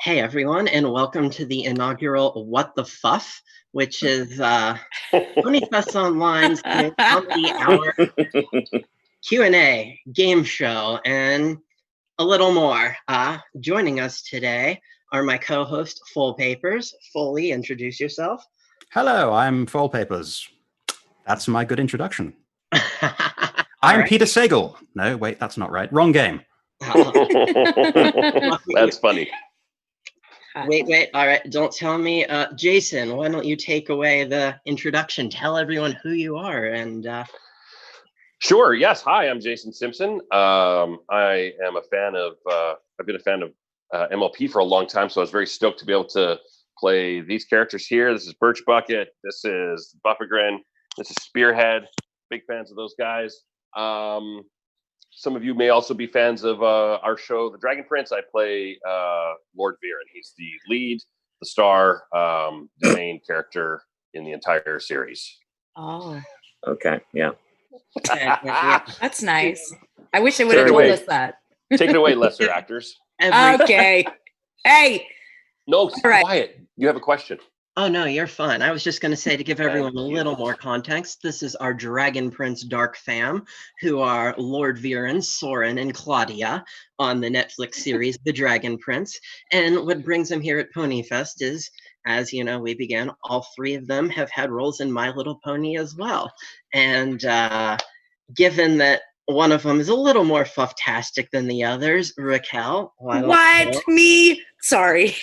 Hey everyone, and welcome to the inaugural What the Fuff, which is PonyFest Online's comedy hour Q&A game show, and a little more. Joining us today are my co-host Foal Papers. Foley, introduce yourself. Hello, I'm Foal Papers. That's my good introduction. I'm right. Peter Sagal. No, wait, that's not right. Wrong game. That's funny. Wait. All right, don't tell me. Jason, why don't you take away the introduction? Tell everyone who you are and... Sure. Yes. Hi, I'm Jason Simpson. I am a fan of, I've been a fan of MLP for a long time, so I was very stoked to be able to play these characters here. This is Birch Bucket. This is Buffagren. This is Spearhead. Big fans of those guys. Some of you may also be fans of our show, The Dragon Prince. I play Lord Viren. He's the lead, the star, the main character in the entire series. Oh. Okay, yeah. That's nice. I wish they would have told us that. Take it away, lesser actors. Okay. Hey. No, quiet. You have a question. Oh, no, you're fine. I was just going to say, to give everyone a little more context, this is our Dragon Prince Dark Fam, who are Lord Viren, Soren, and Claudia on the Netflix series The Dragon Prince. And what brings them here at PonyFest is, as you know, we began, all three of them have had roles in My Little Pony as well. And given that one of them is a little more fufftastic than the others, Racquelle. What? Me? Sorry.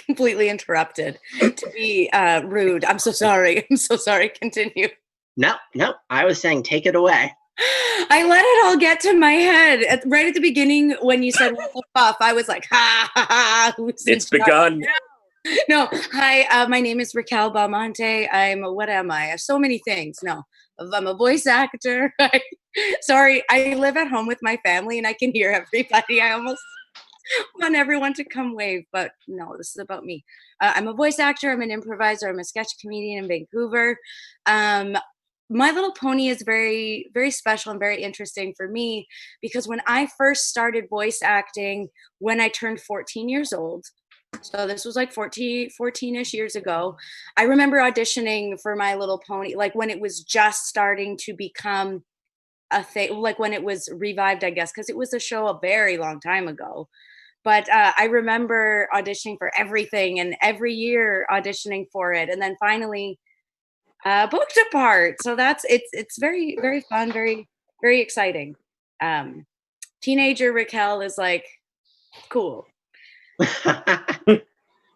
Completely interrupted to be rude. I'm so sorry. Continue. No. I was saying, take it away. I let it all get to my head right at the beginning when you said "what the fuff." I was like, ha ha ha. It's begun. No. Hi. My name is Racquelle Belmonte. What am I? So many things. No. I'm a voice actor. Sorry. I live at home with my family and I can hear everybody. I almost want everyone to come wave, but no, this is about me. I'm a voice actor. I'm an improviser. I'm a sketch comedian in Vancouver. My Little Pony is very, very special and very interesting for me because when I first started voice acting, when I turned 14 years old, so this was like 14-ish years ago, I remember auditioning for My Little Pony, like when it was just starting to become a thing, like when it was revived, I guess, because it was a show a very long time ago. But I remember auditioning for everything and every year auditioning for it. And then finally booked a part. So it's very, very fun, very, very exciting. Teenager Racquelle is like, cool.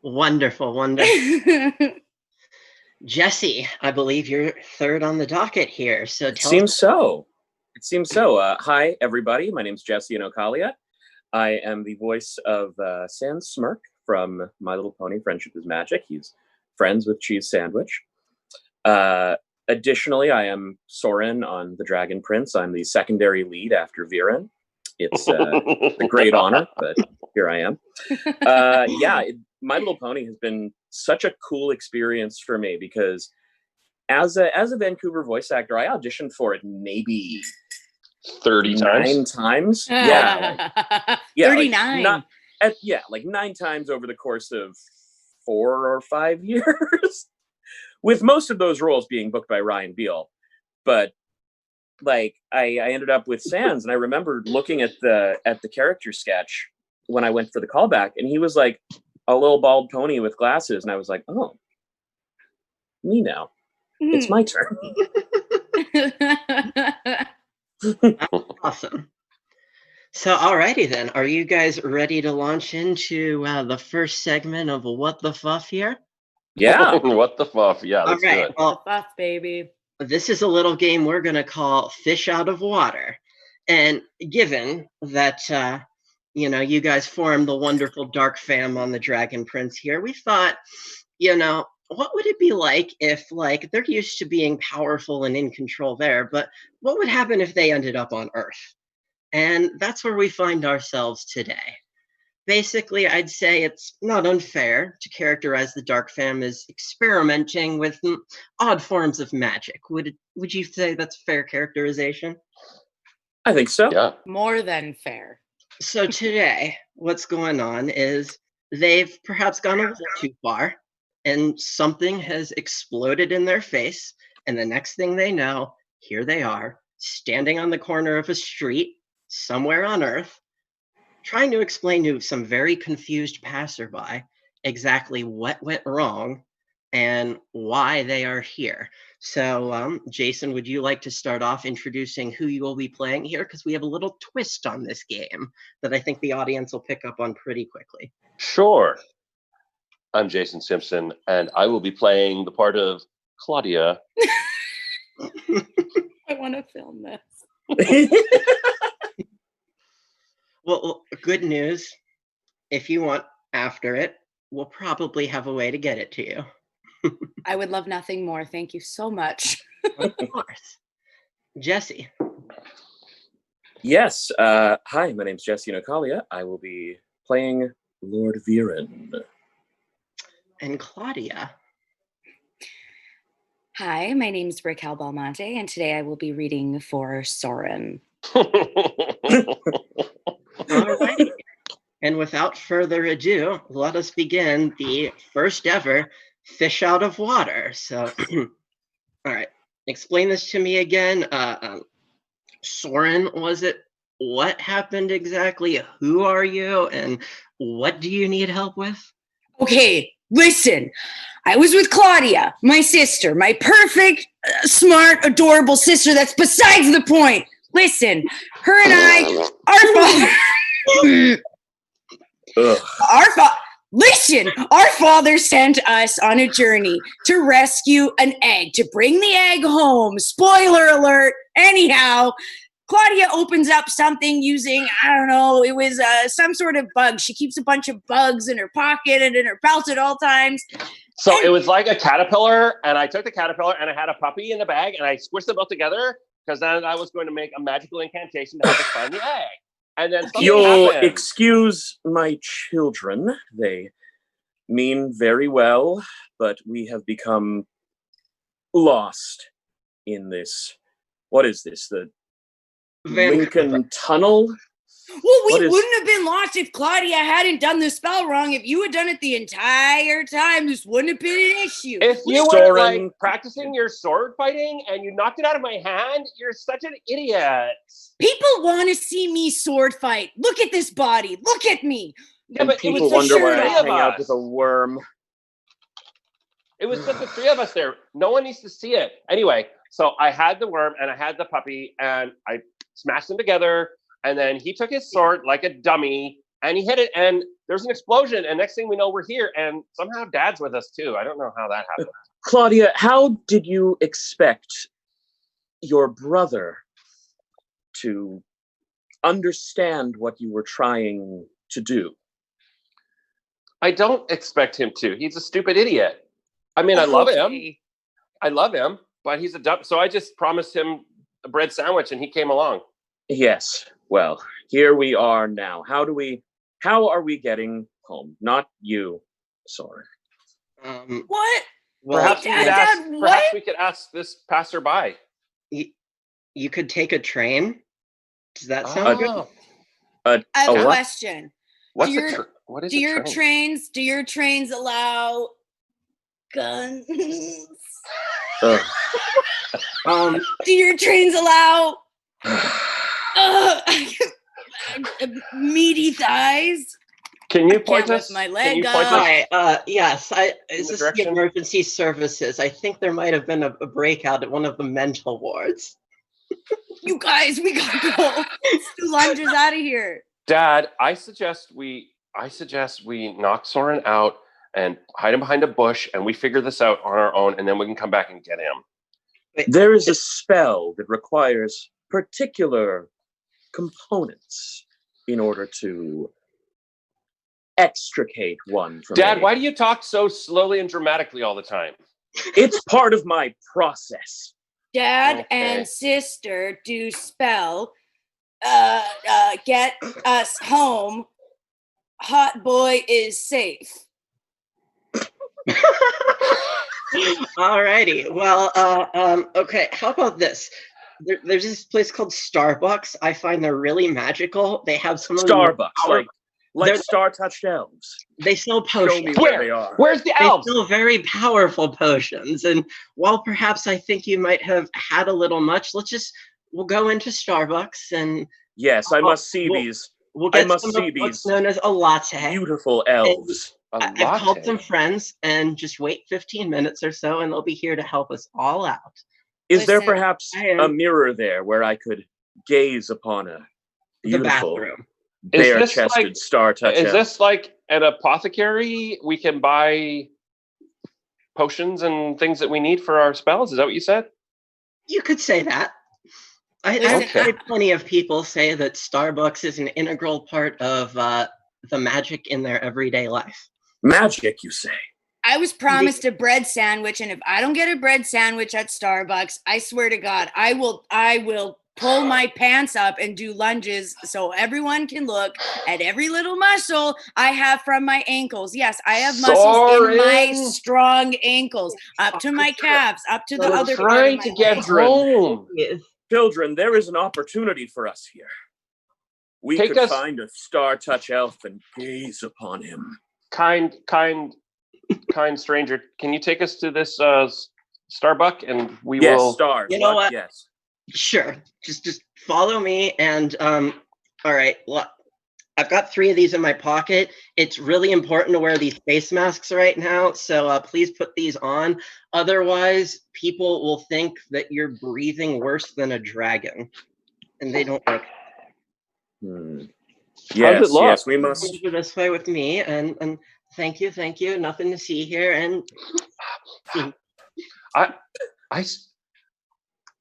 Wonderful. Jesse, I believe you're third on the docket here. So It seems so. Hi, everybody. My name's Jesse Inocalla. I am the voice of Sans Smirk from My Little Pony, Friendship is Magic. He's friends with Cheese Sandwich. Additionally, I am Soren on The Dragon Prince. I'm the secondary lead after Viren. It's a great honor, but here I am. My Little Pony has been such a cool experience for me because as a Vancouver voice actor, I auditioned for it maybe 30 times. Yeah. 39. Like 9 times over the course of 4 or 5 years, with most of those roles being booked by Ryan Beal. But like I ended up with Sans, and I remember looking at the character sketch when I went for the callback, and he was like a little bald pony with glasses, and I was like, oh, me now. It's my turn. Awesome. So, alrighty then. Are you guys ready to launch into the first segment of What the Fuff here? Yeah. What the fuff? Yeah, let's do it. Well, Fuff, baby. This is a little game we're going to call Fish Out of Water. And given that, you guys formed the wonderful Dark Fam on the Dragon Prince here, we thought, what would it be like if, they're used to being powerful and in control there, but what would happen if they ended up on Earth? And that's where we find ourselves today. Basically, I'd say it's not unfair to characterize the Dark Fam as experimenting with odd forms of magic. Would you say that's a fair characterization? I think so. Yeah. More than fair. So today, what's going on is they've perhaps gone a little too far, and something has exploded in their face, and the next thing they know, here they are, standing on the corner of a street somewhere on Earth, trying to explain to some very confused passerby exactly what went wrong and why they are here. So, Jason, would you like to start off introducing who you will be playing here? Because we have a little twist on this game that I think the audience will pick up on pretty quickly. Sure. I'm Jason Simpson, and I will be playing the part of Claudia. I want to film this. Well, good news. If you want after it, we'll probably have a way to get it to you. I would love nothing more. Thank you so much. Of course. Jesse. Yes. Hi, my name's Jesse Inocalla. I will be playing Lord Viren. And Claudia. Hi, my name's Racquelle Belmonte, and today I will be reading for Soren. All right. And without further ado, let us begin the first ever Fish Out of Water. So, all right. Explain this to me again. Soren, was it? What happened exactly? Who are you? And what do you need help with? Okay, listen. I was with Claudia, my sister, my perfect, smart, adorable sister. That's besides the point. Listen, her and I, our father sent us on a journey to rescue an egg, to bring the egg home. Spoiler alert. Anyhow, Claudia opens up something using, I don't know, it was some sort of bug. She keeps a bunch of bugs in her pocket and in her belt at all times. So it was like a caterpillar, and I took the caterpillar, and I had a puppy in the bag, and I squished them both together, because then I was going to make a magical incantation to help us find the egg. And then You'll happened. excuse my children. They mean very well, but we have become lost in this. What is this? The Lincoln Tunnel? Well, we wouldn't have been lost if Claudia hadn't done the spell wrong. If you had done it the entire time, this wouldn't have been an issue. If you were like practicing your sword fighting and you knocked it out of my hand, you're such an idiot. People want to see me sword fight. Look at this body. Look at me. Yeah, but people wonder why I hang out with a worm. It was just the three of us there. No one needs to see it. Anyway, so I had the worm and I had the puppy and I smashed them together. And then he took his sword like a dummy and he hit it and there's an explosion. And next thing we know, we're here. And somehow Dad's with us too. I don't know how that happened. Claudia, how did you expect your brother to understand what you were trying to do? I don't expect him to. He's a stupid idiot. I mean, I love him. I love him, but he's a dumb. So I just promised him a bread sandwich and he came along. Yes. Well, here we are now. How are we getting home? Not you, Soren. What? Well, perhaps we could ask this passerby. You could take a train. Does that sound good? I have a question. What is do your trains allow guns? Do your trains allow meaty thighs? Can you point us? My leg yes. Is this the emergency services? I think there might have been a breakout at one of the mental wards. You guys, we gotta go. Lunges out of here. Dad, I suggest we knock Soren out and hide him behind a bush, and we figure this out on our own, and then we can come back and get him. There is a spell that requires particular components in order to extricate one from Dad, why do you talk so slowly and dramatically all the time? It's part of my process. Dad and sister do spell. Get us home. Hot boy is safe. Alrighty. Well, okay. How about this? There's this place called Starbucks. I find they're really magical. They have some Starbucks, like Like They're- star-touched elves. They sell Show potions. me where they are. Where's the They elves? sell very powerful potions. And while perhaps I think you might have had a little much, we'll go into Starbucks and Yes, I must see well, these we'll I get must some see of what's these known as a latte. beautiful elves. I've called some friends and just wait 15 minutes or so and they'll be here to help us all out. Is there Listen, perhaps I am- a mirror there where I could gaze upon a The beautiful, bathroom. Is this bare-chested, like- star-touched Is elf? this like an apothecary? We can buy potions and things that we need for our spells? Is that what you said? You could say that. I've Listen, heard plenty of people say that Starbucks is an integral part of the magic in their everyday life. Magic, you say? I was promised a bread sandwich, and if I don't get a bread sandwich at Starbucks, I swear to God, I will pull my pants up and do lunges so everyone can look at every little muscle I have from my ankles. Yes, I have muscles in my Soren! strong ankles, up to my calves, up to the We're other part Trying of to my get leg. home. Yes. Children, there is an opportunity for us here. We Take could us- find a star-touch elf and gaze upon him. Kind stranger, can you take us to this Starbuck and we Yes, will? stars. You know what? Yes. Sure. Just follow me and all right. Look, I've got 3 of these in my pocket. It's really important to wear these face masks right now, so please put these on. Otherwise, people will think that you're breathing worse than a dragon, and they don't like. Yes, it look? yes, we must. Over this way with me, and thank you. Nothing to see here, and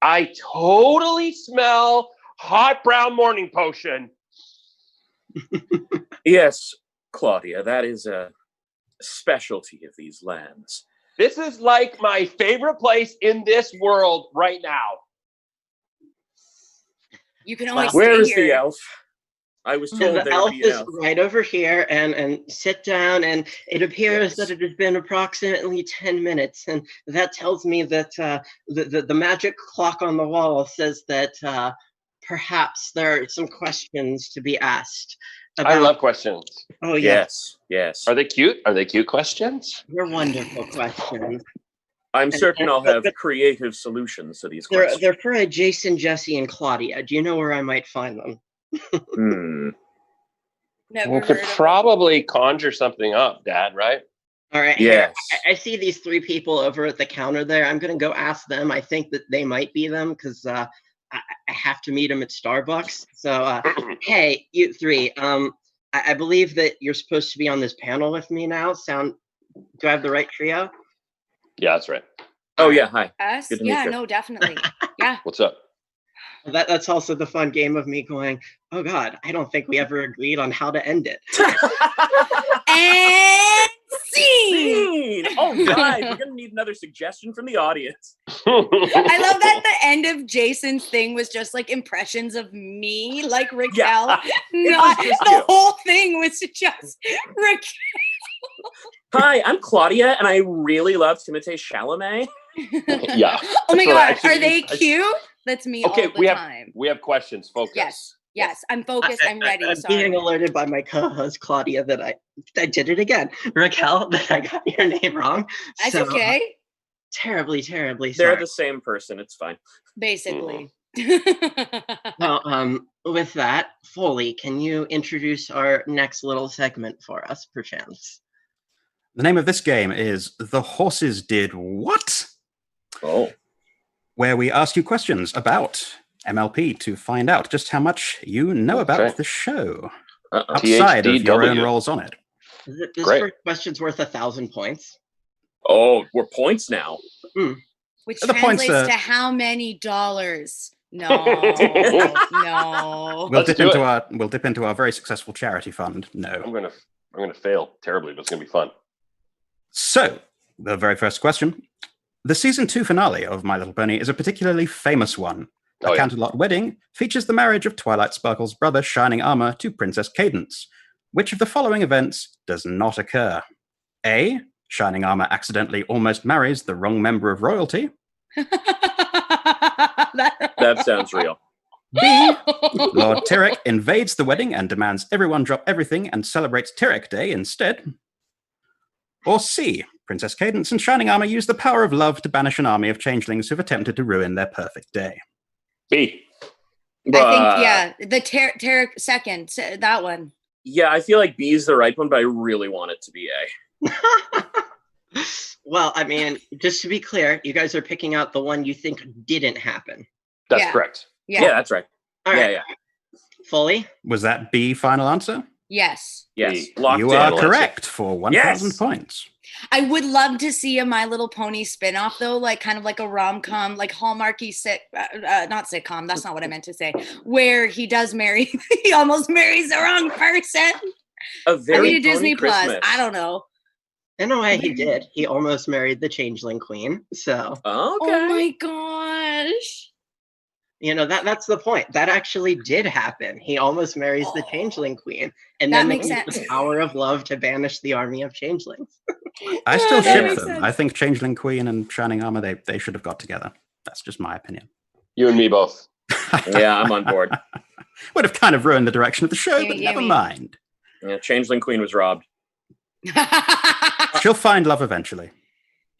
I totally smell hot brown morning potion. Yes, Claudia, that is a specialty of these lands. This is like my favorite place in this world right now. You can always Where stay is here. the elf? I was told the there elf would be an is elf. right over here, and sit down. And it appears that Yes. it has been approximately 10 minutes, and that tells me that the magic clock on the wall says that perhaps there are some questions to be asked. I love questions. Oh yes, Yes. Are they cute? Are they cute questions? they're wonderful questions. I'm certain I'll have but- creative solutions to these They're questions. for Jason, Jesse, and Claudia. Do you know where I might find them? Never We heard could of probably conjure something up, Dad, right? All right. Here, Yes. I see these 3 people over at the counter there. I'm going to go ask them. I think that they might be them because I have to meet them at Starbucks. So, hey, you 3. I believe that you're supposed to be on this panel with me now. Do I have the right trio? Yeah, that's right. Oh, yeah, hi. us. Good to meet Yeah, you. no, definitely. Yeah. What's up? That's also the fun game of me going, oh God, I don't think we ever agreed on how to end it. And scene. Scene! All right, we're going to need another suggestion from the audience. I love that the end of Jason's thing was just like impressions of me, like Racquelle. Yeah, Not, was just the you. whole thing was just Racquelle. Hi, I'm Claudia, and I really love Timothée Chalamet. Yeah. Oh my That's what I God, actually- are they cute? That's me Okay, all the we have time. we have questions. Focus. Yes, I'm focused. I'm ready. I'm Sorry. being alerted by my co-host Claudia that I did it again. Raquel, that I got your name wrong. That's So, okay. Terribly They're sorry. the same person. It's fine. Basically. Well, with that, Foley, can you introduce our next little segment for us, perchance? The name of this game is The Horses Did What? Oh. Where we ask you questions about MLP to find out just how much you know about Okay. the show Uh-oh. outside of your own THDW. roles on it. This Great. first question's worth 1,000 points. Oh, we're points now. Which The points translates are- to how many dollars? No, no. We'll Let's dip do into it. our very successful charity fund. No. I'm gonna fail terribly, but it's gonna be fun. So, the very first question. The season 2 finale of My Little Pony is a particularly famous one. The Oh, yeah. Canterlot Wedding features the marriage of Twilight Sparkle's brother Shining Armor to Princess Cadence. Which of the following events does not occur? A. Shining Armor accidentally almost marries the wrong member of royalty. That sounds real. B. Lord Tyrek invades the wedding and demands everyone drop everything and celebrates Tyrek Day instead. Or C. Princess Cadence and Shining Armor use the power of love to banish an army of changelings who've attempted to ruin their perfect day. B. I think, the Tarek second, that one. Yeah, I feel like B is the right one, but I really want it to be A. Well, I mean, just to be clear, you guys are picking out the one you think didn't happen. That's Yeah. correct. Yeah, that's right. All right. Yeah. Fully? Was that B final answer? Yes. Yes. B. Locked You in. are correct for 1,000 Yes. points. I would love to see a My Little Pony spinoff, though, like kind of like a rom-com, like Hallmarky not sitcom. That's not what I meant to say. Where he does marry, he almost marries the wrong person. A very Maybe to Disney Plus. Christmas. I don't know. In a way, he did. He almost married the Changeling Queen. So, Okay. Oh my gosh. you know, that's the point. That actually did happen. He almost marries the Changeling Queen. And That then makes they use sense. the power of love to banish the army of changelings. I still That ship makes them. sense. I think Changeling Queen and Shining Armor, they should have got together. That's just my opinion. You and me both. Yeah, I'm on board. Would have kind of ruined the direction of the show, but Gimme, never gimme. mind. Yeah, Changeling Queen was robbed. She'll find love eventually.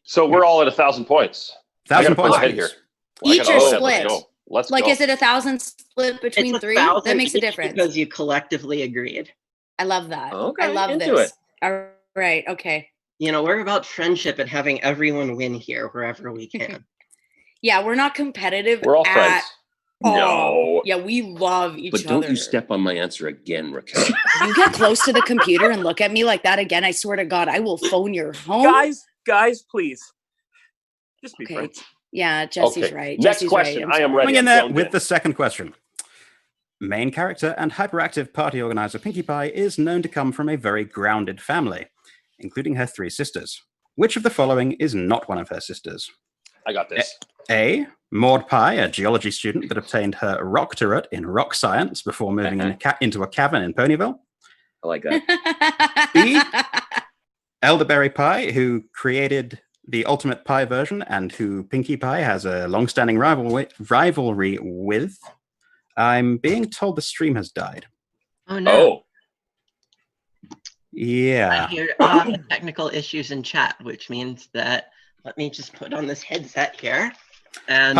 So we're all at 1,000 points. I 1,000 gotta pull points ahead apiece. here. Well, I Each gotta or pull ahead. split? Let's Like, go. is it 1,000 split between It's three? That 1,000 makes a each difference. because you collectively agreed. I love that. Okay, I love into this. it. All right. Okay. You know, we're about friendship and having everyone win here wherever we can. Yeah, we're not competitive. We're all at friends. all. No. Yeah, we love each But other. don't you step on my answer again, Racquelle. You get close to the computer and look at me like that again, I swear to God, I will phone your home. Guys, please. Just be Okay. friends. Yeah, Jesse's Okay. right. Next Jesse's question. Right. I am sorry. ready. Coming in I'm there zoned with in. the second question. Main character and hyperactive party organizer Pinkie Pie is known to come from a very grounded family, including her 3 sisters. Which of the following is not one of her sisters? I got this. A. Maud Pie, a geology student that obtained her doctorate in rock science before moving into a cavern in Ponyville. I like that. B. Elderberry Pie, who created the Ultimate Pie version and who Pinkie Pie has a long-standing rivalry with. I'm being told the stream has died. Oh, no. Oh. I Yeah. hear technical issues in chat, which means that let me just put on this headset here. And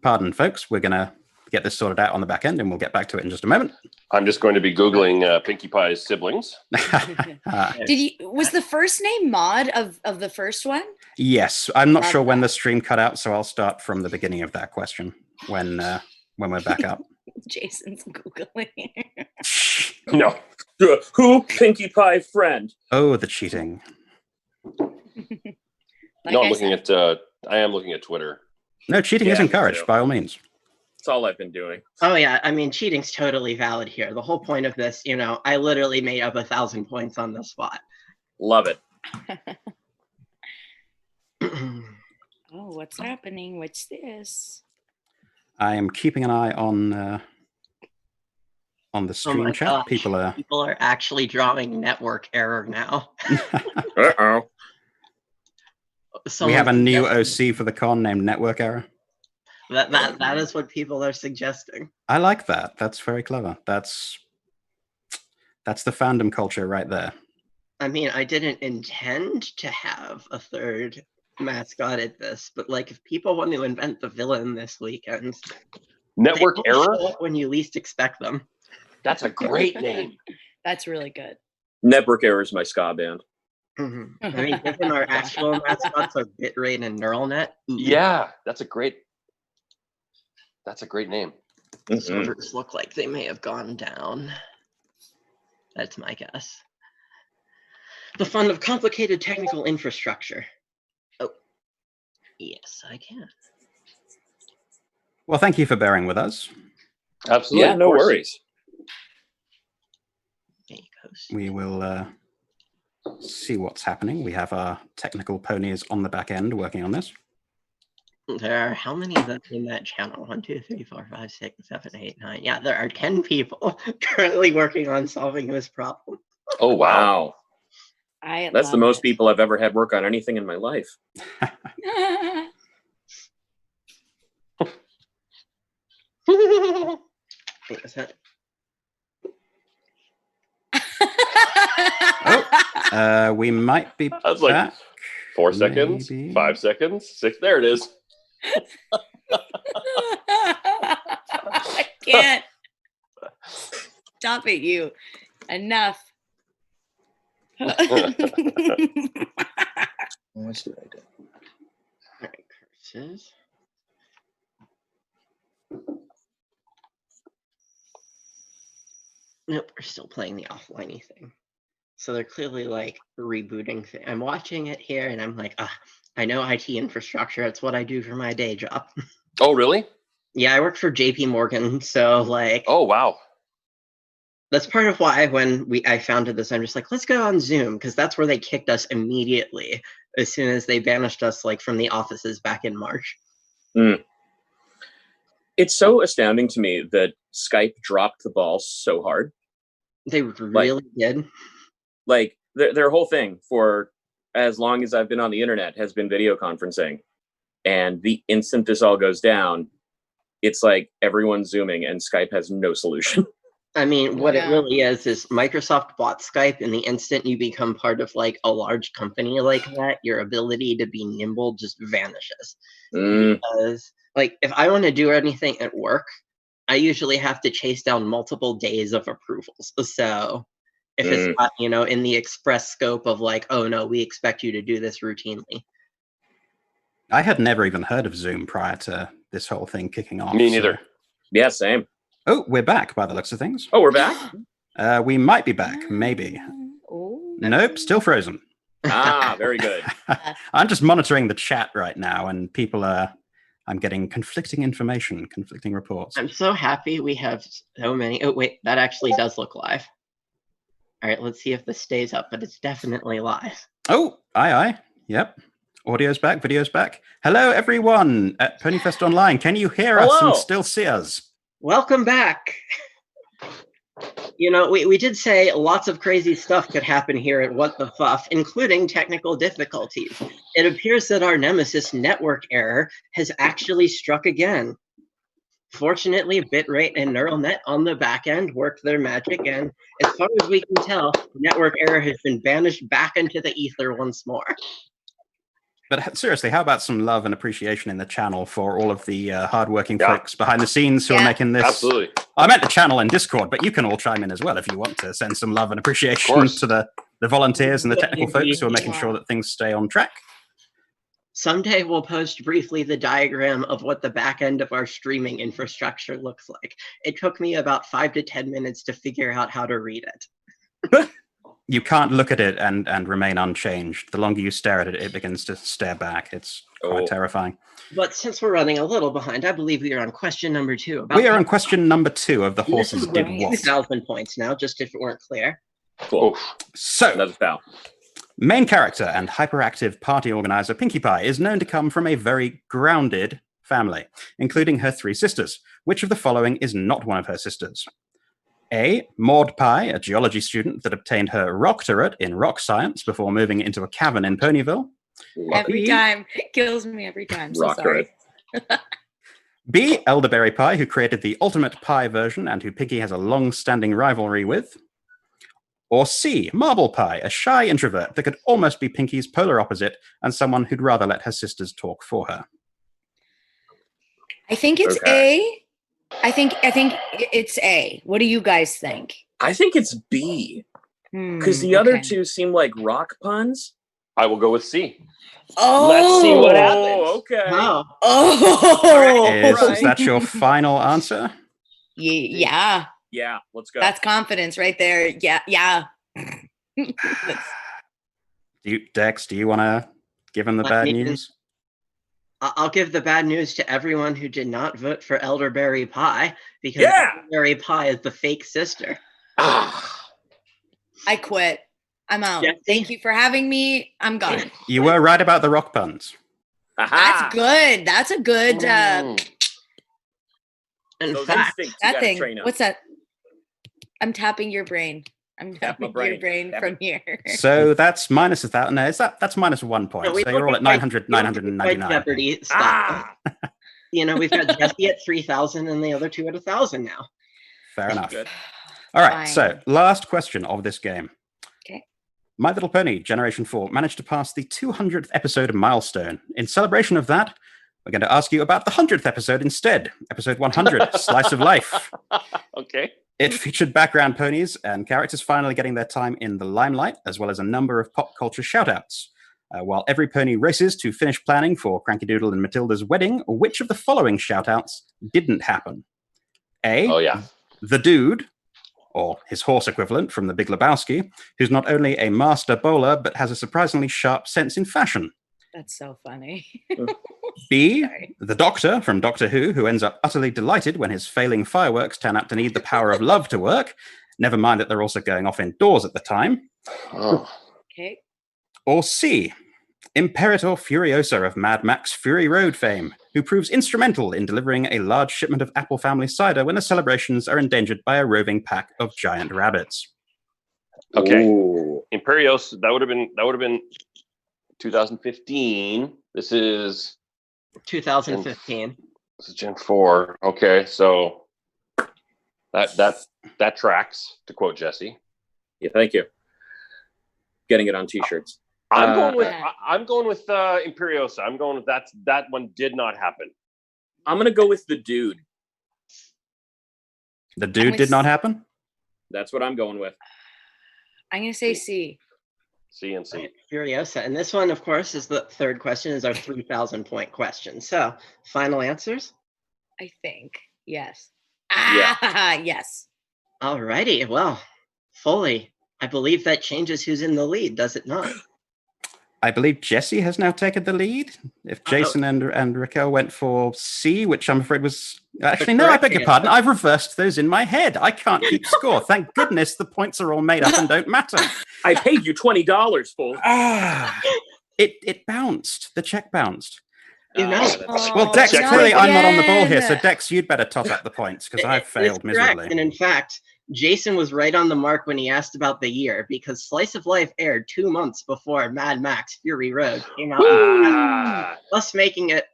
Pardon, folks. We're going to get this sorted out on the back end, and we'll get back to it in just a moment. I'm just going to be Googling Pinkie Pie's siblings. Was the first name Maud of the first one? Yes. I'm not Love sure when that. the stream cut out, so I'll start from the beginning of that question when we're back up. Jason's Googling. No. Who Pinkie Pie friend? Oh, the cheating. Like No, I I'm looking said. at. I am looking at Twitter. No, cheating is Yeah, me encouraged too. by all means. That's all I've been doing. oh yeah, I mean, cheating's totally valid here. The whole point of this, you know, I literally made up 1,000 points on the spot. Love it. Oh, what's happening? What's this? I am keeping an eye on the Oh stream my chat. gosh. People are. People are actually drawing network error now. Uh-oh. We have a new suggesting OC for the con named Network Error. That is what people are suggesting. I like that. That's very clever. That's the fandom culture right there. I mean, I didn't intend to have a third mascot at this, but like, if people want to invent the villain this weekend, Network they will error. show up when you least expect them. That's a great name. That's really good. Network Error is my ska band. Mhm. I mean, given our actual mascots are Bitrate and Neural Net, Yeah, that's a great name. the servers look like they may have gone down. That's my guess. The fun of complicated technical infrastructure. Oh, yes, I can. Well, thank you for bearing with us. Absolutely. Yeah, of no course. worries. We will see what's happening. We have our technical ponies on the back end working on this. There are how many of them in that channel? 1, 2, 3, 4, 5, 6, 7, 8, 9. Yeah, there are 10 people currently working on solving this problem. Oh wow. I That's the love most it. people I've ever had work on anything in my life. Is that- We might be I was like, back. 4 seconds, Maybe. 5 seconds, 6. There it is. I can't. Stop it, you. Enough. What should I do? All right, curses. Nope, we're still playing the offline-y thing. So they're clearly like rebooting. I'm watching it here, and I'm like, I know IT infrastructure. It's what I do for my day job. Oh, really? Yeah, I work for JP Morgan, so like, Oh, wow. that's part of why when I founded this, I'm just like, let's go on Zoom, because that's where they kicked us immediately as soon as they banished us like from the offices back in March. It's so astounding to me that Skype dropped the ball so hard. They really did. Like their whole thing for as long as I've been on the internet has been video conferencing. And the instant this all goes down, it's like everyone's Zooming and Skype has no solution. I mean, what it Yeah. really is Microsoft bought Skype, and the instant you become part of like a large company like that, your ability to be nimble just vanishes. Because like if I want to do anything at work, I usually have to chase down multiple days of approvals. So if it's not, in the express scope of like, oh no, we expect you to do this routinely. I had never even heard of Zoom prior to this whole thing kicking off. Me neither. Yeah, same. Oh, we're back by the looks of things. Oh, we're back? We might be back, maybe. Oh. Nope, still frozen. Very good. I'm just monitoring the chat right now, and I'm getting conflicting information, conflicting reports. I'm so happy we have so many. Oh, wait, that actually does look live. All right, let's see if this stays up, but it's definitely live. Oh, aye. Yep. Audio's back, video's back. Hello, everyone at PonyFest Online. Can you hear us and still see us? Welcome back. We did say lots of crazy stuff could happen here at What the Fuff, including technical difficulties. It appears that our nemesis network error has actually struck again. Fortunately, bitrate and neural net on the back end worked their magic, and as far as we can tell, network error has been banished back into the ether once more. But seriously, how about some love and appreciation in the channel for all of the hardworking folks behind the scenes who are making this? Absolutely. I meant the channel in Discord, but you can all chime in as well if you want to send some love and appreciation to the volunteers and the technical folks who are making sure that things stay on track. Someday we'll post briefly the diagram of what the back end of our streaming infrastructure looks like. It took me about 5 to 10 minutes to figure out how to read it. You can't look at it and remain unchanged. The longer you stare at it, it begins to stare back. It's quite terrifying. But since we're running a little behind, I believe we are on question number 2. We are on question number 2 of the horses did what. 2,000 points now, just if it weren't clear. Cool. So, Another foul. Main character and hyperactive party organizer Pinkie Pie is known to come from a very grounded family, including her 3 sisters. Which of the following is not one of her sisters? A. Maud Pie, a geology student that obtained her doctorate in rock science before moving into a cavern in Ponyville. Every time. It kills me every time. So sorry. B. Elderberry Pie, who created the ultimate pie version and who Pinkie has a long-standing rivalry with. Or C. Marble Pie, a shy introvert that could almost be Pinkie's polar opposite and someone who'd rather let her sisters talk for her. I think it's A. I think it's A. What do you guys think? I think it's B. Because the other two seem like rock puns. I will go with C. Oh, let's see what happens. Okay. Wow. Oh, Is that your final answer? Yeah. Yeah, let's go. That's confidence right there. Yeah. Dex, do you want to give him the bad news? I'll give the bad news to everyone who did not vote for Elderberry Pie, because Elderberry Pie is the fake sister. I quit. I'm out. Yeah. Thank you for having me. I'm gone. You were right about the rock puns. That's good. That's a good. In Those fact, instincts you that gotta thing. train up. What's that? I'm tapping your brain. I'm Tap my tapping brain. your brain Tap from here. So that's minus 1,000. No, that's minus 1 point. No, we So you're all at don't get 900, we don't get 999. Jeopardy stuff. We've got Jesse at 3,000 and the other two at 1,000 now. Fair enough. Good. All right, so Fine. last question of this game. Okay. My Little Pony Generation 4 managed to pass the 200th episode milestone. In celebration of that, we're going to ask you about the 100th episode instead. Episode 100, Slice of Life. Okay. It featured background ponies and characters finally getting their time in the limelight, as well as a number of pop culture shoutouts. While every pony races to finish planning for Cranky Doodle and Matilda's wedding, which of the following shoutouts didn't happen? A, Oh, yeah. the Dude, or his horse equivalent from The Big Lebowski, who's not only a master bowler, but has a surprisingly sharp sense in fashion. That's so funny. B, Sorry. the Doctor from Doctor Who ends up utterly delighted when his failing fireworks turn out to need the power of love to work. Never mind that they're also going off indoors at the time. Oh. Okay. Or C, Imperator Furiosa of Mad Max Fury Road fame, who proves instrumental in delivering a large shipment of Apple family cider when the celebrations are endangered by a roving pack of giant rabbits. Okay. Ooh. Imperios, that would have been 2015. This is 2015. Gen 4. Okay, so that tracks, to quote Jesse. Yeah, thank you. Getting it on t-shirts. I'm going with Imperiosa. I'm going with that one did not happen. I'm going to go with the Dude. The Dude did not happen? That's what I'm going with. I'm going to say C. C and C. Furiosa. And this one, of course, is the third question, is our 3,000 point question. So, final answers? I think. Yes. Yeah. Yes. Alrighty. Well, Foley, I believe that changes who's in the lead, does it not? I believe Jesse has now taken the lead. If Jason and Racquelle went for C, which I'm afraid was... Actually, no, I beg your pardon. I've reversed those in my head. I can't keep score. Thank goodness the points are all made up and don't matter. I paid you $20, Foal. It bounced. The check bounced. You know. Well, Dex, not clearly I'm not on the ball here, again. so Dex, you'd better tot up the points, because I've It is failed correct. miserably. And in fact, Jason was right on the mark when he asked about the year, because Slice of Life aired 2 months before Mad Max Fury Road came out, thus making it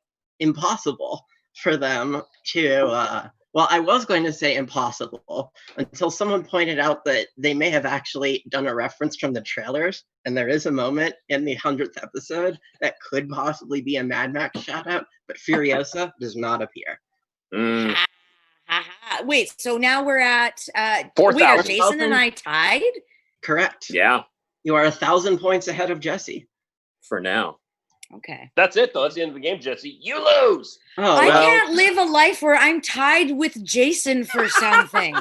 impossible for them to... well, I was going to say impossible until someone pointed out that they may have actually done a reference from the trailers, and there is a moment in the 100th episode that could possibly be a Mad Max shout out, but Furiosa does not appear. Wait, so now we're at 4,000. wait, are Jason and I tied? Correct. Yeah, You are 1,000 points ahead of Jesse. for now. Okay. That's it, though. That's the end of the game, Jesse. You lose. Oh, I well, can't live a life where I'm tied with Jason for something.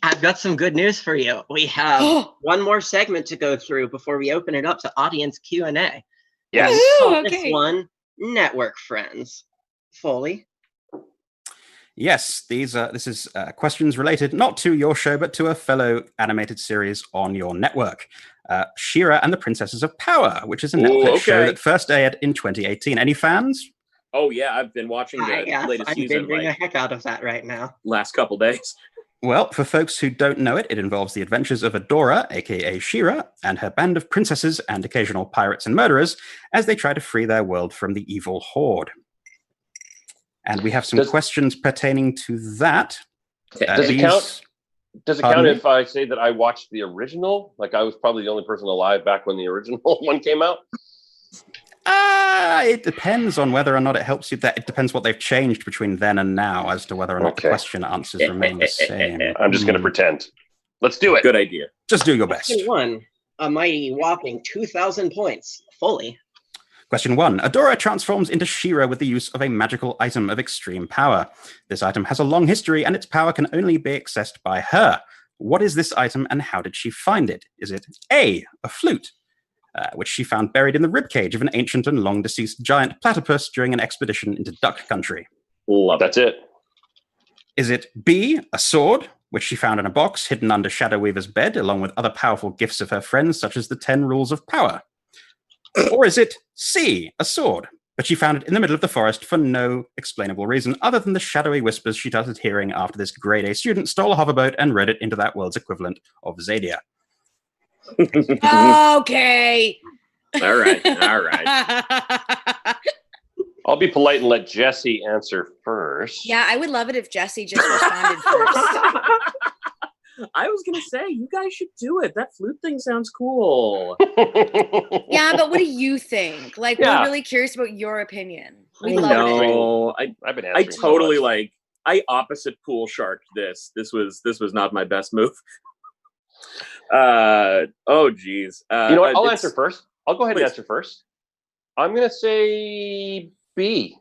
I've got some good news for you. We have one more segment to go through before we open it up to audience Q&A. Yes. Woo! Call Okay. This one, Network Friends. Foley. Yes, this is questions related not to your show, but to a fellow animated series on your network. Shira and the Princesses of Power, which is a Netflix show that first aired in 2018. Any fans? Oh, yeah, I've been watching the latest I'm season binging the heck out of that right now. last couple days. Well, for folks who don't know it, it involves the adventures of Adora, aka Shira, and her band of princesses and occasional pirates and murderers as they try to free their world from the evil horde. And we have some questions pertaining to that. Does it count? Does it count if I say that I watched the original? Like I was probably the only person alive back when the original one came out? It depends on whether or not it helps you. It depends what they've changed between then and now as to whether or not the question answers remain the same. I'm just going to pretend. Let's do it. Good idea. Just do your best. Question one, a mighty whopping 2,000 points. Fully. Question 1. Adora transforms into Shira with the use of a magical item of extreme power. This item has a long history, and its power can only be accessed by her. What is this item, and how did she find it? Is it A, a flute, which she found buried in the ribcage of an ancient and long-deceased giant platypus during an expedition into Duck Country? Love That's it. Is it B, a sword, which she found in a box hidden under Shadow Weaver's bed, along with other powerful gifts of her friends, such as the 10 Rules of Power? Or is it C, a sword, but she found it in the middle of the forest for no explainable reason other than the shadowy whispers she started hearing after this grade A student stole a hoverboat and rode it into that world's equivalent of Zadia? Okay. All right. I'll be polite and let Jesse answer first. Yeah, I would love it if Jesse just responded first. I was gonna say you guys should do it. That flute thing sounds cool. Yeah, but what do you think? Like, Yeah. we're really curious about your opinion. We I love it. No, I've been I answering totally so much. like. I opposite pool sharked this. This was not my best move. Oh geez. You know what? I'll it's- answer first. I'll go ahead and Please. answer first. I'm gonna say B.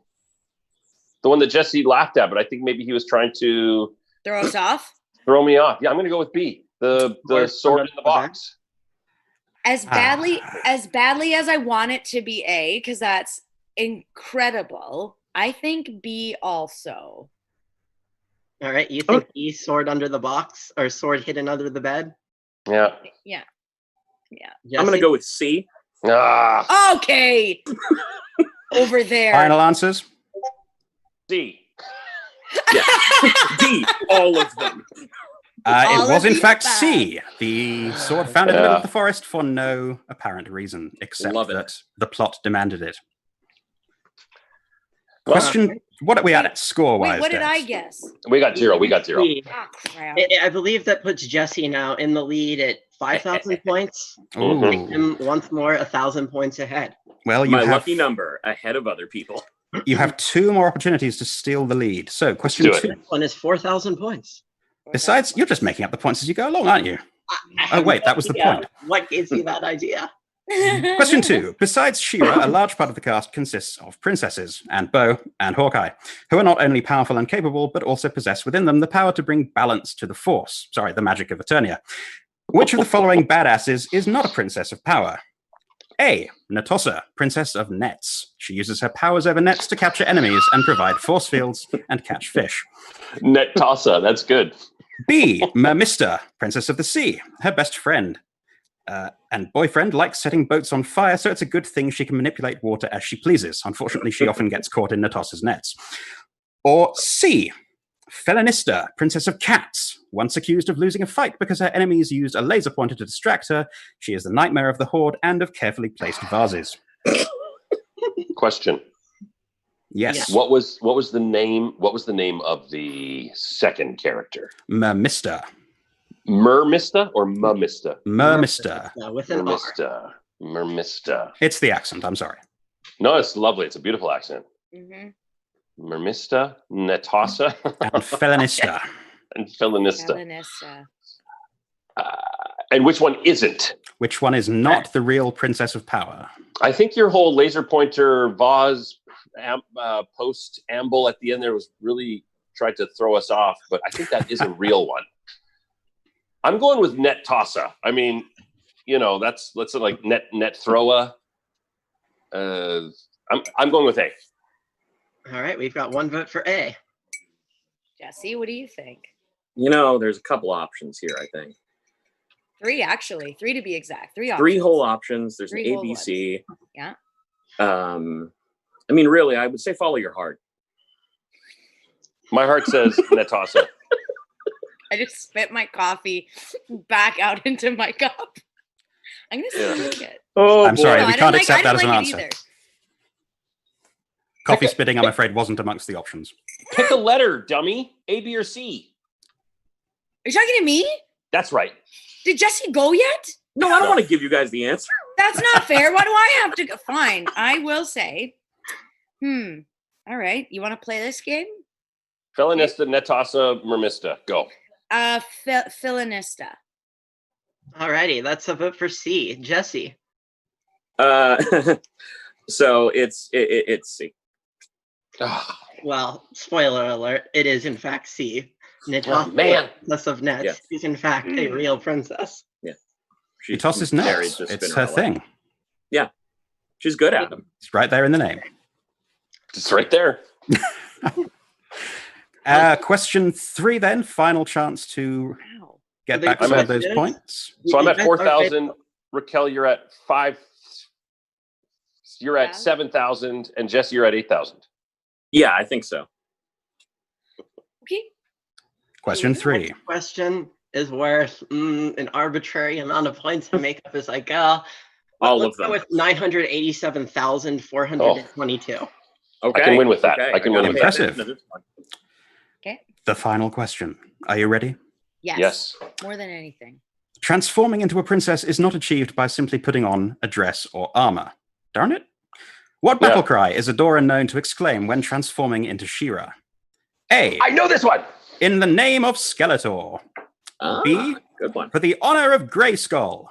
The one that Jesse laughed at, but I think maybe he was trying to Throw us off? throw me off. Yeah, I'm gonna go with B. The sword in the box. As badly as I want it to be A, because that's incredible, I think B also. All right, you think E, sword under the box, or sword hidden under the bed? Yeah. Yeah. I'm gonna go with C. Ah, Okay. Over there. Final answers? C. Yeah. D. All of them. All It was of in the fact above. C. The sword found in the middle Yeah. of the forest for no apparent reason, except Love it. that the plot demanded it. Well, Question, what are we at score-wise, Wait, what did I Dex? guess? we got 0. We got 0. E. Oh, crap. I believe that puts Jesse now in the lead at 5,000 points. Ooh. Him once more 1,000 points ahead. Well, My lucky number ahead of other people. You have 2 more opportunities to steal the lead. So, question do it. 2. This one is 4,000 points. Besides, you're just making up the points as you go along, aren't you? I Oh, wait, that was the Yeah, point. what gives you that idea? Question 2. Besides Shira, a large part of the cast consists of princesses, and Bo, and Hawkeye, who are not only powerful and capable, but also possess within them the power to bring balance to the Force. Sorry, the magic of Eternia. Which of the following badasses is not a princess of power? A. Natossa, princess of nets. She uses her powers over nets to capture enemies and provide force fields and catch fish. Net Tossa. That's good. B. Mermista, princess of the sea. Her best friend and boyfriend likes setting boats on fire, so it's a good thing she can manipulate water as she pleases. Unfortunately, she often gets caught in Natossa's nets. Or C. Felinista, princess of cats. Once accused of losing a fight because her enemies used a laser pointer to distract her, she is the nightmare of the horde and of carefully placed vases. Question. Yes. What was the name? What was the name of the second character? Mermista. Mermista or Mumista? Mermista. With an R. Mermista. Mermista. It's the accent, I'm sorry. No, it's lovely. It's a beautiful accent. Mhm. Mermista, Natossa, And Felinista. and Felinista. Felinista. And which one isn't? Which one is not the real princess of power? I think your whole laser pointer vase post amble at the end there was really tried to throw us off, but I think that is a real one. I'm going with Net Tossa. I mean, you know, that's like net thrower. I'm going with A. All right, we've got 1 vote for A. Jesse, what do you think? You know, there's a couple options here, I think. 3, actually. 3 to be exact. 3 options. 3 whole options. There's 3 an whole ABC. Yeah. I mean, really, I would say follow your heart. My heart says Natossa. I just spit my coffee back out into my cup. I'm going to Yeah. drink it. Oh, I'm sorry, No, we I can't don't accept I that don't as an like answer. it either. Coffee spitting, I'm afraid, wasn't amongst the options. Pick a letter, dummy. A, B, or C. Are you talking to me? That's right. Did Jesse go yet? No, I don't want to give you guys the answer. That's not fair. Why do I have to go? Fine. I will say. All right. You want to play this game? Felinista, Natossa, Mermista. Go. Felinista. All righty, that's a vote for C. Jesse. So it's C. Ah, Well, spoiler alert, it is in fact C. Natossa, man. princess of nets, Yes. is in fact a real princess. She tosses nets. It's her thing. Yeah. She's good at them. It's right there in the name. it's right there. Question 3 then. Final chance to Wow. get Are back they some of those questions? points. So I'm You at guys 4,000. Racquelle, you're at 5. You're at Yeah. 7,000, and Jesse, you're at 8,000. Yeah, I think so. Okay. Question 3. Question is worth an arbitrary amount of points to make up as I go. All Let's of them. go with 987,422. Okay. I can win with that. Okay. I can win gotta with pay that. Impressive. attention to this one. Okay. The final question. Are you ready? Yes. Yes. More than anything. Transforming into a princess is not achieved by simply putting on a dress or armor. Darn it. What battle cry is Adora known to exclaim when transforming into Shira? A. I know this one. In the name of Skeletor. B. Good one. For the honor of Grayskull.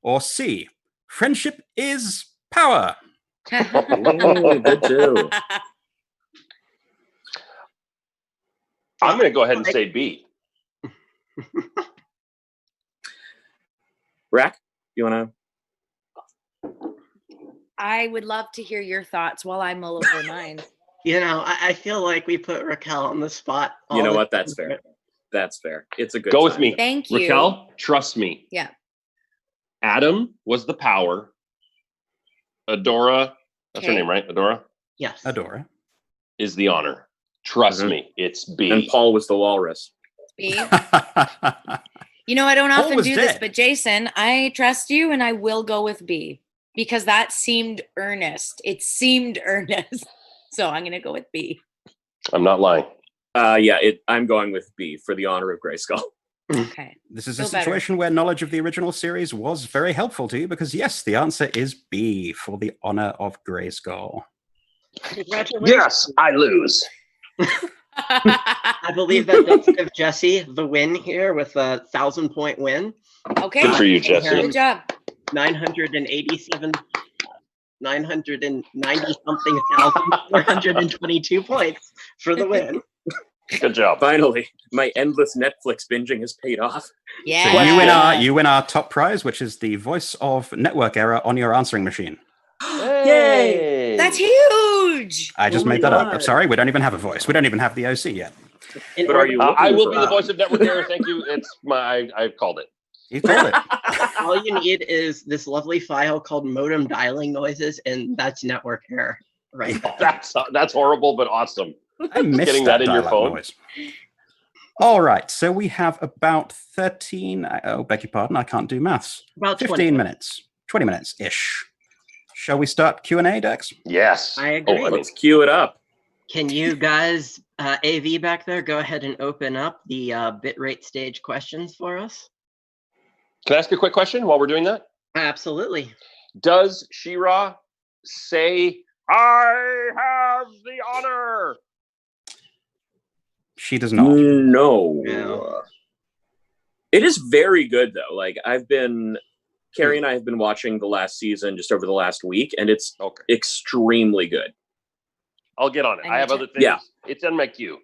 Or C. Friendship is power. Ooh, good too. I'm going to go ahead and say B. Rack, you want to? I would love to hear your thoughts while I mull over mine. You know, I feel like we put Racquelle on the spot. You know all the what? That's time. fair. That's fair. It's a good Go with time. me. Thank you. Racquelle, trust me. Yeah. Adam was the power. Adora, that's her Okay. name, right? Adora Yes. Adora. is the honor. Trust Mhm. me, it's B. And Paul was the walrus. B. You know, I don't Paul often was do this, dead. but Jason, I trust you and I will go with B because that seemed earnest. It seemed earnest. So I'm going to go with B. I'm not lying. I'm going with B for the honor of Grayskull. Okay. This is a Feel better. situation where knowledge of the original series was very helpful to you because, yes, the answer is B for the honor of Grayskull. Congratulations. Yes, I lose. I believe that does give Jesse the win here with a 1,000-point win. Okay. Good for you, Jesse. Good job. 987, 990 something thousand, 422 points for the win. Good job. Finally, my endless Netflix binging has paid off. Yeah. So you win our top prize, which is the voice of network error on your answering machine. Yay! That's huge. I just Oh my made that up. I'm God. sorry, we don't even have a voice. We don't even have the OC yet. In But are order- you I looking will for be the voice of network error. Thank you. It's I called it. You called it. all you need is this lovely file called modem dialing noises, and that's network error right there. That's horrible, but awesome. I missed Getting that in your dial-up phone? noise. All right, so we have about 13, oh, beg your pardon, I can't do maths. About 15 minutes, 20 minutes-ish. Shall we start Q&A, Dex? Yes. I agree. Let's cue it up. Can you guys, AV back there, go ahead and open up the bitrate stage questions for us? Can I ask a quick question while we're doing that? Absolutely. Does Shira say, I have the honor? She does not. No. No. It is very good though. Like Carrie and I have been watching the last season just over the last week, and it's Okay. extremely good. I'll get on it. I have other things. Yeah. It's in my queue.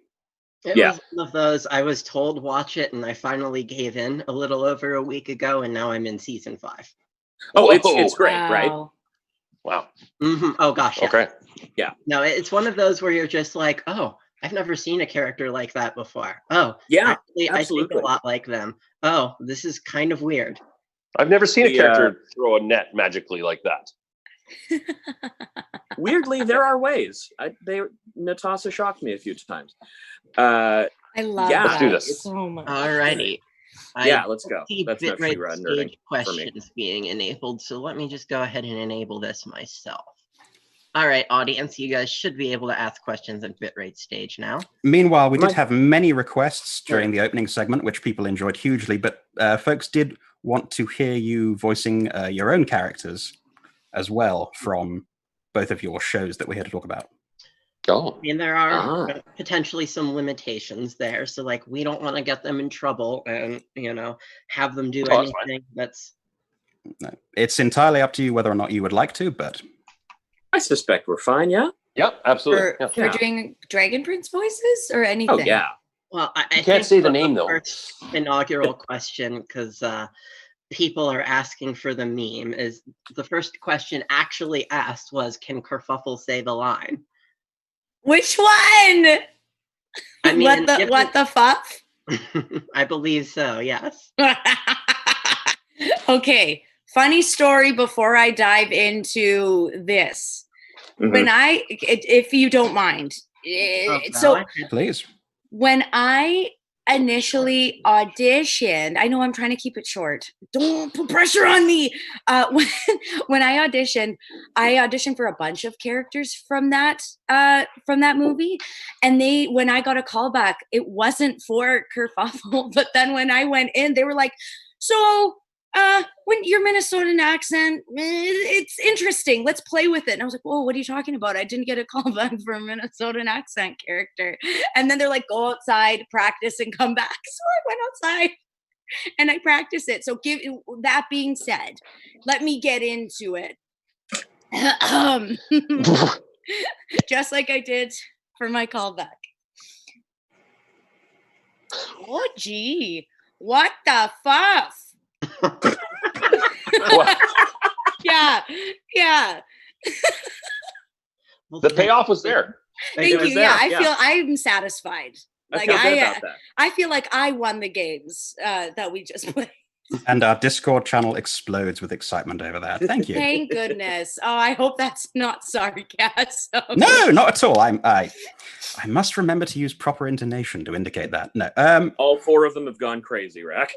It Yeah. was one of those, I was told watch it, and I finally gave in a little over a week ago, and now I'm in season 5. Oh, it's Whoa. great, right? Wow. Oh gosh, yeah. Okay. No, it's one of those where you're just like, oh, I've never seen a character like that before. Oh, Yeah, actually, I think absolutely. a lot like them. Oh, this is kind of weird. I've never seen a The, character throw a net magically like that. Weirdly, there are ways. Natasha shocked me a few times. Uh, I love Yeah. that Let's do this. so much. Alrighty. yeah, let's go. See That's no bitrate Shira nerding stage for me. questions being enabled, so let me just go ahead and enable this myself. All right, audience, you guys should be able to ask questions at bitrate stage now. Meanwhile, we did Mike- have many requests during the opening segment, which people enjoyed hugely, but folks did want to hear you voicing your own characters as well from both of your shows that we're here to talk about. Oh. I mean, there are Ah. potentially some limitations there, so like we don't want to get them in trouble and have them do Oh, that's fine. anything that's. No, it's entirely up to you whether or not you would like to, but I suspect we're fine. Yeah. Yep, absolutely. For doing Dragon Prince voices or anything? Oh yeah. Well, I You can't think say the name, though. First inaugural question, because people are asking for the meme, is the first question actually asked was, "Can Kerfuffle say the line?" Which one? I mean, what the fuck? I believe so. Yes. Okay. Funny story before I dive into this. Mhm. When if you don't mind. Oh, So God. please. when I initially auditioned, I know I'm trying to keep it short. Don't put pressure on me. When I auditioned for a bunch of characters from that movie, and when I got a call back, it wasn't for Kerfuffle, but then when I went in, they were like, so when your Minnesotan accent, it's interesting. Let's play with it. And I was like, whoa, what are you talking about? I didn't get a call back for a Minnesotan accent character. And then they're like, go outside, practice, and come back. So I went outside and I practiced it. So that being said, let me get into it. Just like I did for my callback. Oh, gee. What the fuck? Yeah. The payoff was there. Thank you. Yeah, I'm satisfied. I feel good about that. I feel like I won the games that we just played. And our Discord channel explodes with excitement over that. Thank you. Thank goodness. Oh, I hope that's not sarcasm. No, not at all. I must remember to use proper intonation to indicate that. No. All 4 of them have gone crazy, Rack.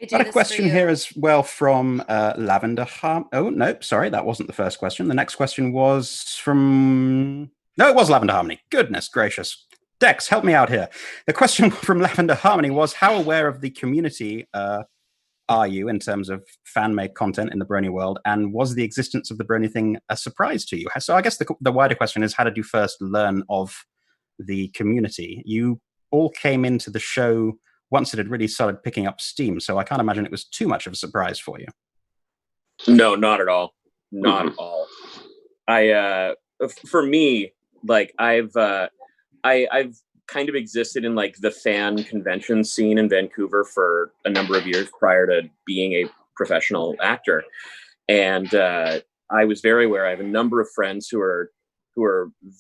Got a question here as well from Lavender Harm. Oh, no, sorry, that wasn't the first question. The next question was from... No, it was Lavender Harmony. Goodness gracious. Dex, help me out here. The question from Lavender Harmony was, how aware of the community are you in terms of fan-made content in the Brony world? And was the existence of the Brony thing a surprise to you? So I guess the wider question is, how did you first learn of the community? You all came into the show once it had really started picking up steam, so I can't imagine it was too much of a surprise for you. No, not at all. Not at all. For me, like I've kind of existed in like the fan convention scene in Vancouver for a number of years prior to being a professional actor, and I was very aware. I have a number of friends who are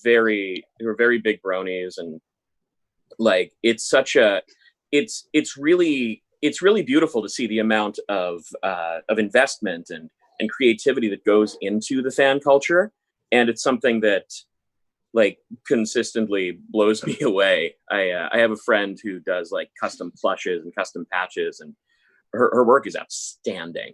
very big Bronies, and like it's really beautiful to see the amount of investment and creativity that goes into the fan culture, and it's something that like consistently blows me away. I have a friend who does like custom plushes and custom patches, and her work is outstanding.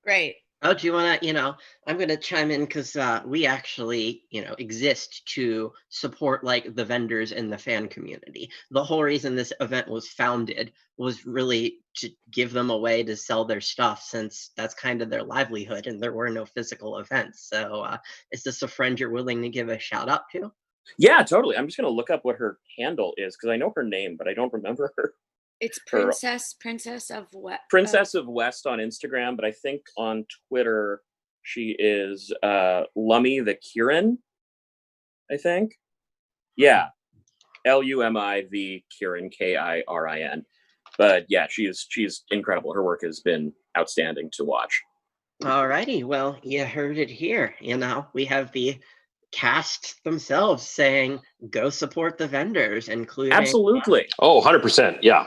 Great. Oh, do you want to, I'm going to chime in because we actually, exist to support like the vendors in the fan community. The whole reason this event was founded was really to give them a way to sell their stuff, since that's kind of their livelihood and there were no physical events. So is this a friend you're willing to give a shout out to? Yeah, totally. I'm just going to look up what her handle is because I know her name, but I don't remember her. It's Princess of West. Princess of West on Instagram, but I think on Twitter she is Lummy the Kieran, I think. Yeah. Lumi the Kieran, Kirin. But yeah, she's incredible. Her work has been outstanding to watch. Alrighty, well, you heard it here. We have the cast themselves saying, go support the vendors, including... Absolutely. Oh, 100%. Yeah.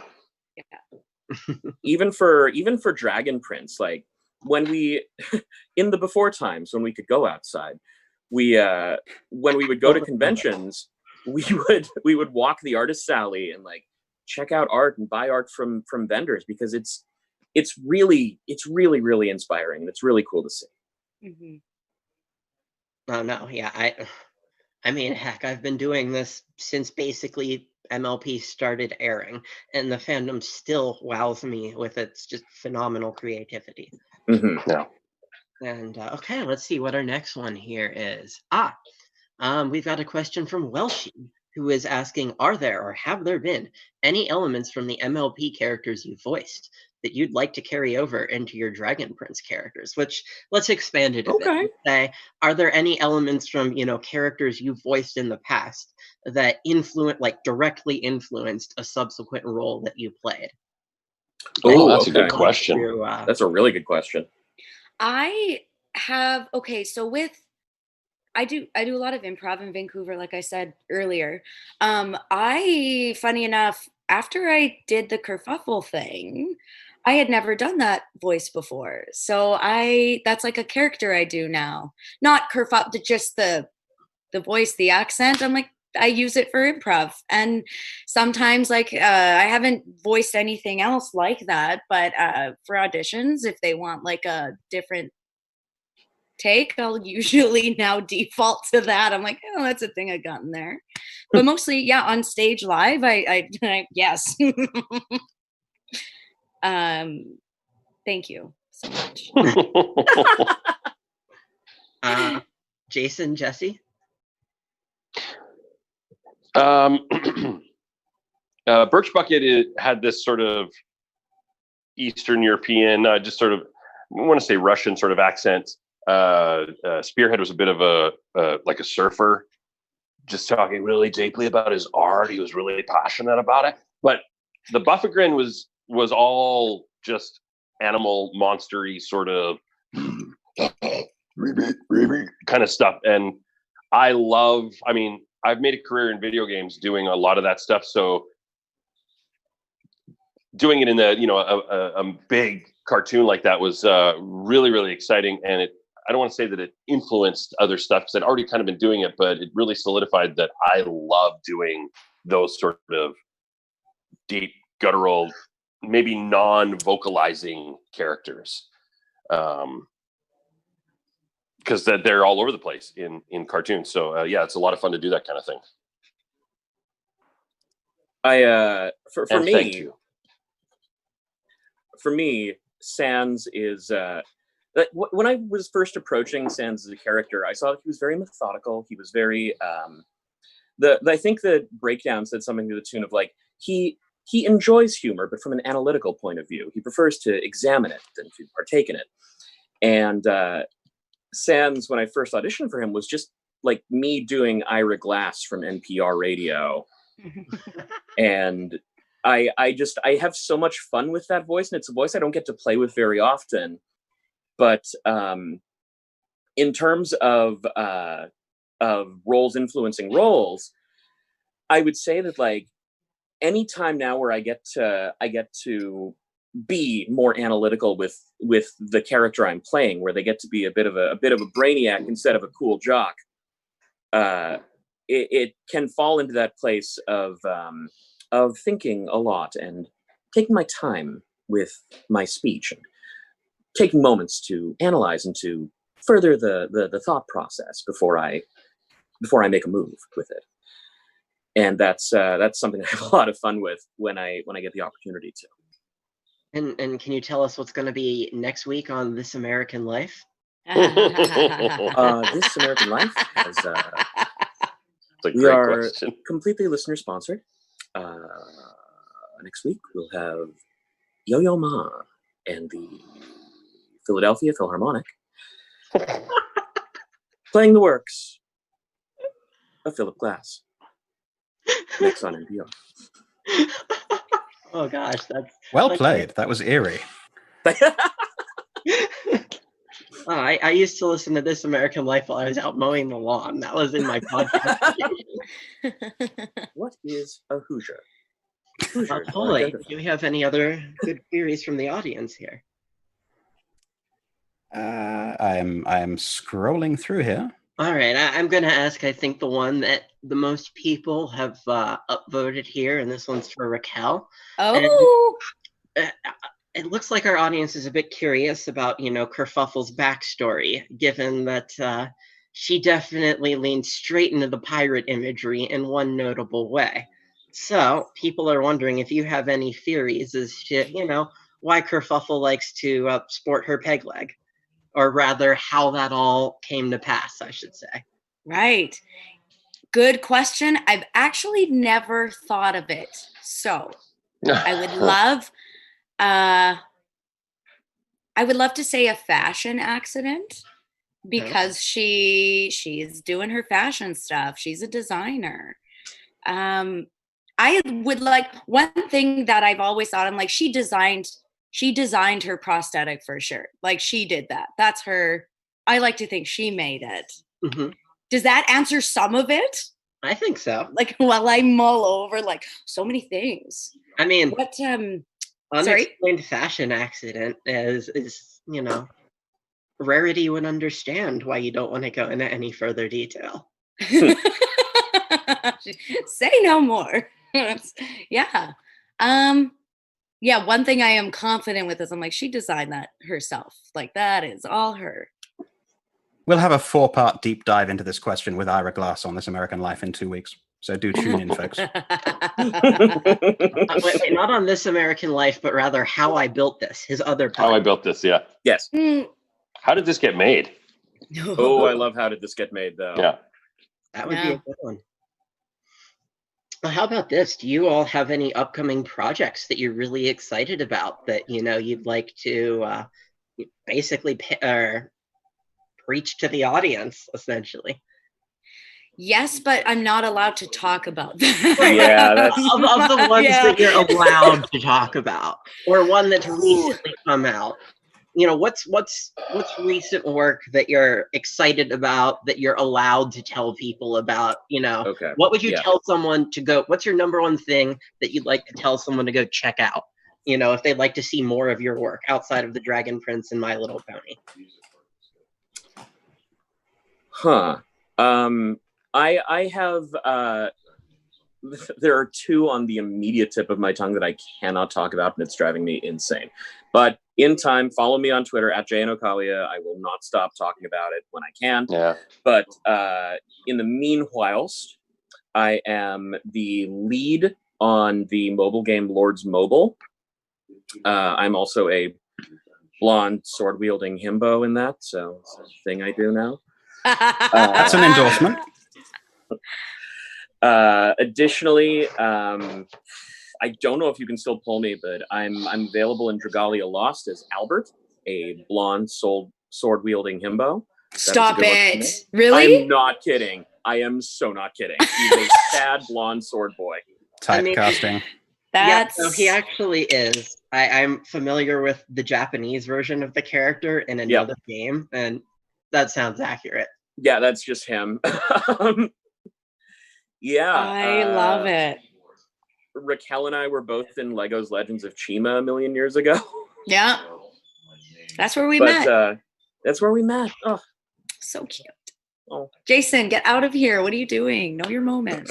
even for Dragon Prince, like when we in the before times when we could go outside, when we would go to conventions, we would walk the artist alley and like check out art and buy art from vendors, because it's really inspiring. It's really cool to see. Mm-hmm. Oh no, yeah, I mean, heck, I've been doing this since basically MLP started airing, and the fandom still wows me with its just phenomenal creativity. Mm-hmm. Yeah. And okay, let's see what our next one here is. We've got a question from Welshie, who is asking, are there or have there been any elements from the MLP characters you voiced that you'd like to carry over into your Dragon Prince characters? Which, let's expand it a bit. Say, are there any elements from, characters you voiced in the past that directly influenced a subsequent role that you played? Oh, that's a good question. That's a really good question. I have, so I do a lot of improv in Vancouver, like I said earlier. Funny enough, after I did the kerfuffle thing, I had never done that voice before. So that's like a character I do now. Not kerfuffle, just the voice, the accent. I'm like, I use it for improv. And sometimes like I haven't voiced anything else like that, but for auditions, if they want like a different take, I'll usually now default to that. I'm like, oh, that's a thing I got in there. But mostly, yeah, on stage live, I yes. Thank you so much. Jason, Jesse? Birch Bucket had this sort of Eastern European, just sort of, I want to say Russian sort of accent. Spearhead was a bit of a like a surfer, just talking really deeply about his art. He was really passionate about it. But the Buffegrin was all just animal monstery sort of kind of stuff. And I mean, I've made a career in video games doing a lot of that stuff. So doing it in a big cartoon like that was really, really exciting. And I don't want to say that it influenced other stuff because I'd already kind of been doing it, but it really solidified that I love doing those sort of deep, guttural, maybe non-vocalizing characters. Because they're all over the place in cartoons. So yeah, it's a lot of fun to do that kind of thing. For me, Sans is when I was first approaching Sans as a character, I saw that he was very methodical. He was very I think the breakdown said something to the tune of like he enjoys humor, but from an analytical point of view. He prefers to examine it than to partake in it. And Sans, when I first auditioned for him, was just like me doing Ira Glass from NPR radio. And I have so much fun with that voice, and it's a voice I don't get to play with very often. But in terms of roles influencing roles, I would say that like any time now where I get to be more analytical with the character I'm playing, where they get to be a bit of a brainiac instead of a cool jock, it can fall into that place of thinking a lot and taking my time with my speech and taking moments to analyze and to further the thought process before I make a move with it. And that's something I have a lot of fun with when I get the opportunity to. And can you tell us what's going to be next week on This American Life? This American Life is we are completely listener sponsored. Next week we'll have Yo-Yo Ma and the Philadelphia Philharmonic playing the works of Philip Glass. Next on NPR. Oh gosh, that's well played. That was eerie. I used to listen to This American Life while I was out mowing the lawn. That was in my podcast. What is a Hoosier? Holy, do we have any other good queries from the audience here? I'm scrolling through here. All right, I'm going to ask, I think, the one that the most people have upvoted here, and this one's for Racquelle. Oh! And, it looks like our audience is a bit curious about, Kerfuffle's backstory, given that she definitely leans straight into the pirate imagery in one notable way. So people are wondering if you have any theories as to, why Kerfuffle likes to sport her peg leg. Or rather, how that all came to pass, I should say. Right. Good question. I've actually never thought of it. So I would love to say a fashion accident because she's doing her fashion stuff. She's a designer. I would like one thing that I've always thought, I'm like, she designed her prosthetic for sure. Like she did that. That's her. I like to think she made it. Mm-hmm. Does that answer some of it? I think so. Like while I mull over like so many things. I mean, what unexplained fashion accident is Rarity would understand why you don't want to go into any further detail. Say no more. Yeah. Yeah, one thing I am confident with is I'm like, she designed that herself. Like, that is all her. We'll have a 4-part deep dive into this question with Ira Glass on This American Life in 2 weeks. So do tune in, folks. Wait, not on This American Life, but rather How I Built This, his other podcast. How I Built This, yeah. Yes. How did this get made? Oh, I love How Did This Get Made, though. Yeah. That would be a good one. Well, how about this? Do you all have any upcoming projects that you're really excited about that, you'd like to basically preach to the audience, essentially? Yes, but I'm not allowed to talk about that. Yeah, that's of the ones that you're allowed to talk about, or one that's recently come out. What's recent work that you're excited about that you're allowed to tell people about? Okay. What would you tell someone to go? What's your number one thing that you'd like to tell someone to go check out? If they'd like to see more of your work outside of the Dragon Prince and My Little Pony. Huh. I have there are two on the immediate tip of my tongue that I cannot talk about, and it's driving me insane. But in time, follow me on Twitter at @Inocalla. I will not stop talking about it when I can. Yeah. But in the meanwhile, I am the lead on the mobile game Lords Mobile. I'm also a blonde sword-wielding himbo in that, so it's a thing I do now. That's an endorsement. Additionally, I don't know if you can still pull me, but I'm available in Dragalia Lost as Albert, a blonde sword-wielding himbo. Stop it. Really? I'm not kidding. I am so not kidding. He's a sad blonde sword boy. Typecasting. That's... Yeah, so he actually is. I'm familiar with the Japanese version of the character in another game, and that sounds accurate. Yeah, that's just him. Yeah. I love it. Racquelle and I were both in Lego's Legends of Chima a million years ago. Yeah. That's where we met. That's where we met. Oh, so cute. Oh. Jason, get out of here. What are you doing? Know your moment.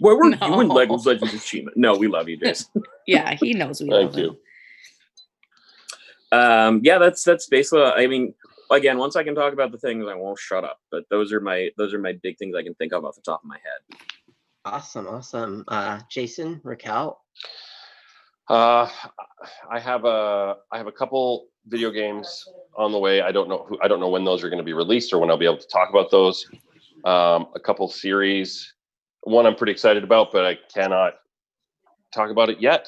Where were you in Lego's Legends of Chima? No, we love you, Jason. Yeah, he knows we love him. Yeah, that's basically. I mean, again, once I can talk about the things, I won't shut up. But those are my big things I can think of off the top of my head. Awesome. Jason, Racquelle. I have a couple video games on the way. I don't know when those are going to be released or when I'll be able to talk about those. A couple series. One I'm pretty excited about, but I cannot talk about it yet.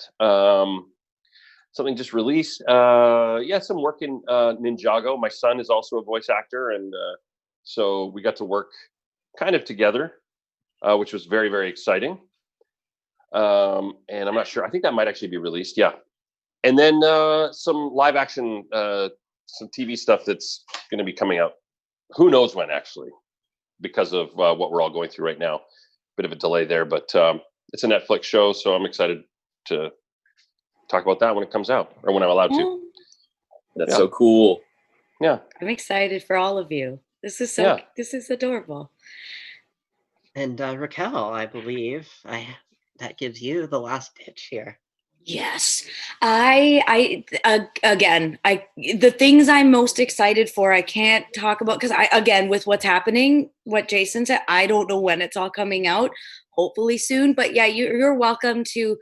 Something just released. Some work in Ninjago. My son is also a voice actor, and so we got to work kind of together, which was very, very exciting. And I'm not sure. I think that might actually be released. Yeah. And then some live action, some TV stuff that's going to be coming out. Who knows when, actually, because of what we're all going through right now. Bit of a delay there, but it's a Netflix show, so I'm excited to talk about that when it comes out, or when I'm allowed to. That's so cool. Yeah. I'm excited for all of you. This is this is adorable. And Racquelle, I believe that gives you the last pitch here. Yes. I the things I'm most excited for, I can't talk about because with what's happening, what Jason said, I don't know when it's all coming out. Hopefully soon. But yeah, you're welcome to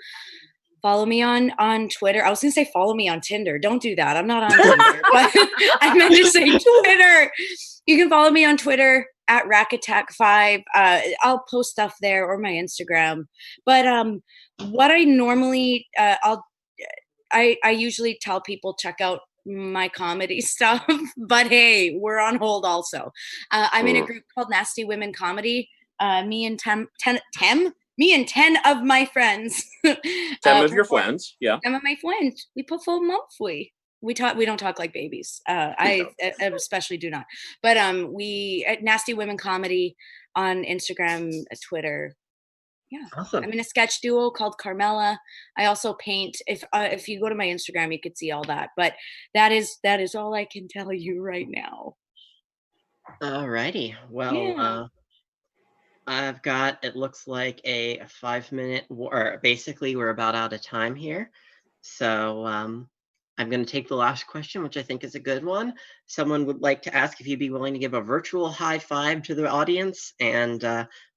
follow me on Twitter. I was going to say follow me on Tinder. Don't do that. I'm not on Tinder. But I meant to say Twitter. You can follow me on Twitter at RackAttack5. I'll post stuff there, or my Instagram. But what I normally I usually tell people check out my comedy stuff. But hey, we're on hold also. I'm in a group called Nasty Women Comedy. Me and 10 of my friends. 10 of your friends, yeah. 10 of my friends. We perform monthly. We don't talk like babies. I especially do not. But we at Nasty Women Comedy on Instagram, Twitter. Yeah. Awesome. I'm in a sketch duo called Carmela. I also paint. If you go to my Instagram, you could see all that. But that is all I can tell you right now. Alrighty. Well, I've got, it looks like a 5-minute, or basically we're about out of time here. So I'm going to take the last question, which I think is a good one. Someone would like to ask if you'd be willing to give a virtual high five to the audience. And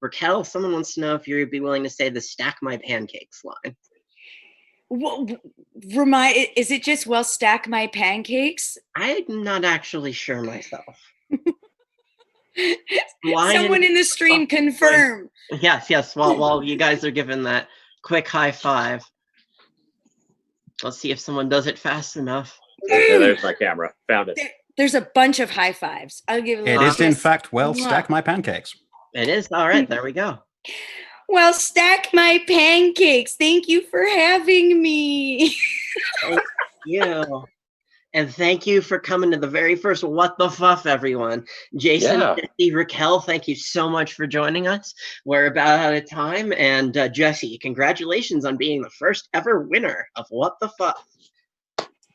Racquelle, someone wants to know if you'd be willing to say the stack my pancakes line. Is it just well stack my pancakes? I'm not actually sure myself. Someone in the stream confirm. Yes. While you guys are giving that quick high five, let's see if someone does it fast enough. Yeah, there's my camera. Found it. There's a bunch of high fives. I'll give It is, in fact, well stack my pancakes. It is. All right, there we go. Well, stack my pancakes. Thank you for having me. Thank you. And thank you for coming to the very first What the Fuff, everyone. Jason, Jesse, Racquelle, thank you so much for joining us. We're about out of time. And Jesse, congratulations on being the first ever winner of What the Fuff.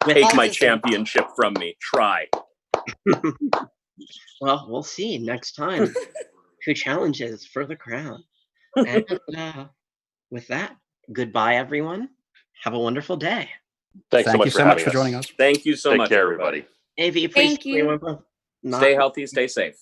Take my championship from me. Try. Well, we'll see next time who challenges for the crown. And with that, goodbye, everyone. Have a wonderful day. Thanks Thank you so much for joining us. Thank you so much, Take care, everybody. AV, please. Thank you. Stay healthy, stay safe.